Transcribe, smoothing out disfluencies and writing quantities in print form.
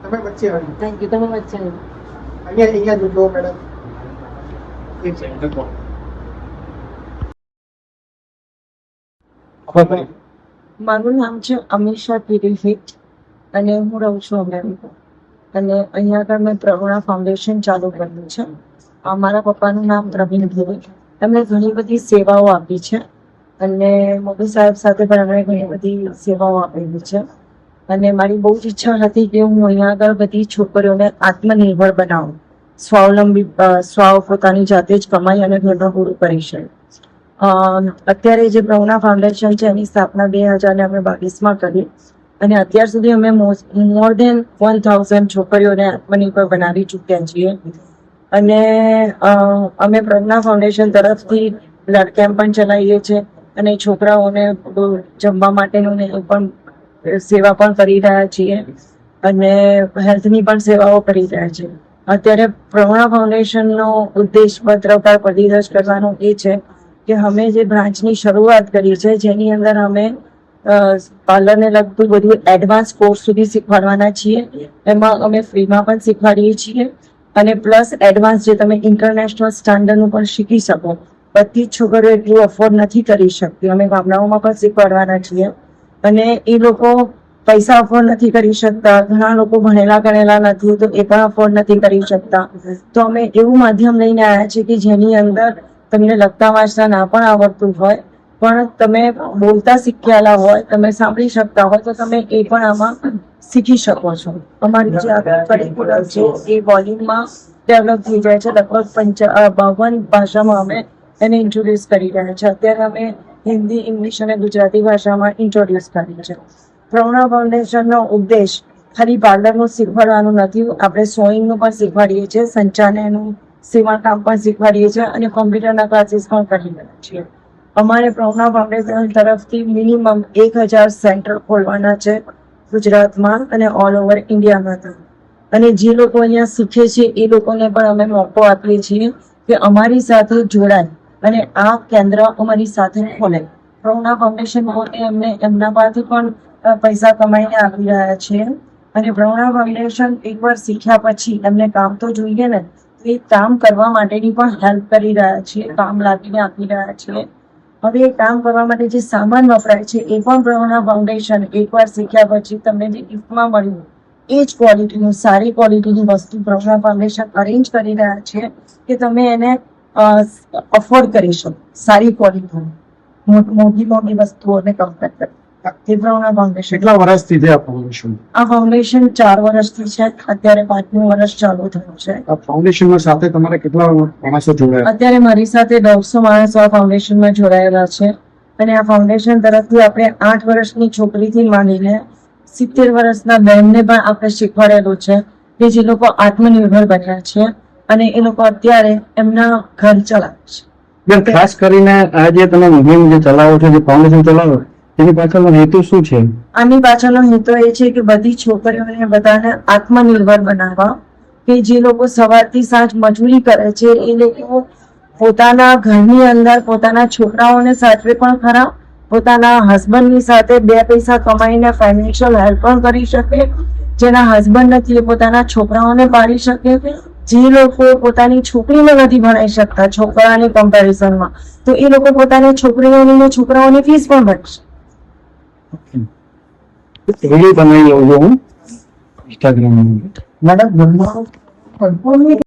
તમે વચ્ચે આવી થેન્ક યુ. તમે વચ્ચે અહીંયા જો મેડમ એક સેકન્ડ મારું નામ છે અમીષા પીરીફિટ અને હું રહું છું અમેરિકા. અને અહીંયા આગળ મેં પ્રવીણા ફાઉન્ડેશન ચાલુ કર્યું છે. મારા પપ્પાનું નામ પ્રવીણ ભીલ. એમણે ઘણી બધી સેવાઓ આપી છે અને મોદી સાહેબ સાથે પણ એમણે ઘણી બધી સેવાઓ આપેલી છે. અને મારી બહુ જ ઈચ્છા હતી કે હું અહીંયા આગળ બધી છોકરીઓને આત્મનિર્ભર બનાવું, સ્વાવલંબી પોતાની જાતે જ કમાઈ અને ઘરનું પૂરું કરી શકે. અત્યારે જે પ્રવીણા ફાઉન્ડેશન છે એની સ્થાપના 2022માં કરી અને અત્યાર સુધી અમે મોર દેન 1000 છોકરીઓને આત્મનિર્ભર બનાવી ચૂક્યા છીએ. અને અમે પ્રજ્ઞા ફાઉન્ડેશન તરફથી બ્લડ કેમ્પ પણ ચલાવીએ છીએ અને છોકરાઓને જમવા માટેનું એ પણ સેવા પણ કરી રહ્યા છીએ અને હેલ્થની પણ સેવાઓ કરી રહ્યા છીએ. અત્યારે પ્રજ્ઞા ફાઉન્ડેશનનો ઉદ્દેશ પત્ર પર પદીરજ કરવાનો એ છે કે અમે જે બ્રાન્ચની શરૂઆત કરી છે જેની અંદર અમે પાર્લરને લગતું બધું એડવાન્સ કોર્સ સુધી શીખવાડવાના છીએ. એમાં અમે ફ્રીમાં પણ શીખવાડીએ છીએ અને પ્લસ એડવાન્સ જે તમે ઇન્ટરનેશનલ સ્ટાન્ડર્ડનું પણ શીખી શકો. બધી જ છોકરીઓ એટલું અફોર્ડ નથી કરી શકતી. અમે ગામડાઓમાં પણ શીખવાડવાના છીએ અને એ લોકો પૈસા અફોર્ડ નથી કરી શકતા. ઘણા લોકો ભણેલા ગણેલા નથી તો એ પણ અફોર્ડ નથી કરી શકતા. તો અમે એવું માધ્યમ લઈને આવ્યા છીએ કે જેની અંદર તમને લખતા વાંચતા ના પણ આવડતું હોય પણ તમે બોલતા શીખ્યાલા હોય, તમે સાંભળી શકતા હોય તો તમે એ પણ આમાં શીખી શકો છો. અમારી જે કરિક્યુલમ છે એ વોલ્યુમમાં ડેવલપ થઈ જાય છે. લગભગ 52 ભાષામાં અમે એને ઇન્ટ્રોડ્યુસ કરી રહ્યા છે. અત્યારે અમે હિન્દી, ઇંગ્લિશ અને ગુજરાતી ભાષામાં ઇન્ટ્રોડ્યુસ કરી છે. પ્રજ્ઞા ફાઉન્ડેશનનો ઉદ્દેશ ખાલી પાર્લરનું શીખવાડવાનું નથી. આપણે સોઈંગનું પણ શીખવાડીએ છીએ, સંચાલનનું સીવણકામ પણ શીખવાડીએ છીએ અને કોમ્પ્યુટરના ક્લાસીસ પણ કરી રહ્યા છીએ. અમારે પ્રજ્ઞા ફાઉન્ડેશન તરફથી મિનિમમ 1000 સેન્ટર ખોલવાના છે ગુજરાતમાં અને ઓલ ઓવર ઇન્ડિયામાં. અને જે લોકો અહીંયા શીખે છે એ લોકોને પણ અમે મોકો આપીએ છીએ કે અમારી સાથે જોડાય અને આ કેન્દ્ર અમારી સાથે ખોલે. પ્રજ્ઞા ફાઉન્ડેશન પોતે એમને એમના પાસેથી પણ પૈસા કમાઈને આપી રહ્યા છે અને પ્રજ્ઞા ફાઉન્ડેશન એકવાર શીખ્યા પછી એમને કામ તો જોઈએ ને, એ કામ કરવા માટેની પણ હેલ્પ કરી રહ્યા છીએ, કામ લાવીને આપી રહ્યા છીએ. હવે એ કામ કરવા માટે જે સામાન વપરાય છે એ પણ પ્રજ્ઞા ફાઉન્ડેશન એકવાર શીખ્યા પછી તમને જે ગિફ્ટમાં મળ્યું એ જ ક્વોલિટીનું, સારી ક્વોલિટીની વસ્તુ પ્રજ્ઞા ફાઉન્ડેશન અરેન્જ કરી રહ્યા છે કે તમે એને અફોર્ડ કરી શકો. સારી ક્વોલિટીની મોટી વસ્તુઓને કમ્પેર કરી. કેટલા વર્ષથી છે આ ફાઉન્ડેશન? આ ફાઉન્ડેશન 4 વર્ષથી છે. અત્યારે 5મું વર્ષ ચાલુ થયું છે. આ ફાઉન્ડેશન સાથે તમારે કેટલા માણસો જોડાયા? અત્યારે મારી સાથે 150 માણસો આ ફાઉન્ડેશનમાં જોડાયેલા છે અને આ ફાઉન્ડેશન તરફથી આપણે 8 વર્ષની છોકરીથી માંડીને 70 વર્ષના બહેનને પણ આપણે શીખવાડેલું છે કે જે લોકો આત્મનિર્ભર બન્યા છે અને એ લોકો અત્યારે એમના ઘર ચલાવે છે. ખાસ કરીને આ જે તમે મુહિમ જે ચલાવો છો, જે ફાઉન્ડેશન ચલાવો, એની પાછળનો હેતુ શું છે? આની પાછળનો હેતુ એ છે કે બધી છોકરીઓને બધાને આત્મનિર્ભર બનાવવા. કે જે લોકો સવારથી સાંજ મજૂરી કરે છે એ લોકો પોતાના ઘરની અંદર પોતાના છોકરાઓને સાચવે પણ ખરા, પોતાના હસબન્ડની સાથે 2 પૈસા કમાઈને ફાઇનાન્શિયલ હેલ્પ પણ કરી શકે. જેના હસબન્ડ નથી એ પોતાના છોકરાઓને પાડી શકે. જે લોકો પોતાની છોકરીને નથી ભણાવી શકતા છોકરાની કમ્પેરિઝનમાં, તો એ લોકો પોતાની છોકરીઓની છોકરાઓની ફીસ પણ ભરશે. વિડીયો બનાવી લઉં છું હું ઇન્સ્ટાગ્રામમાં. મેડમ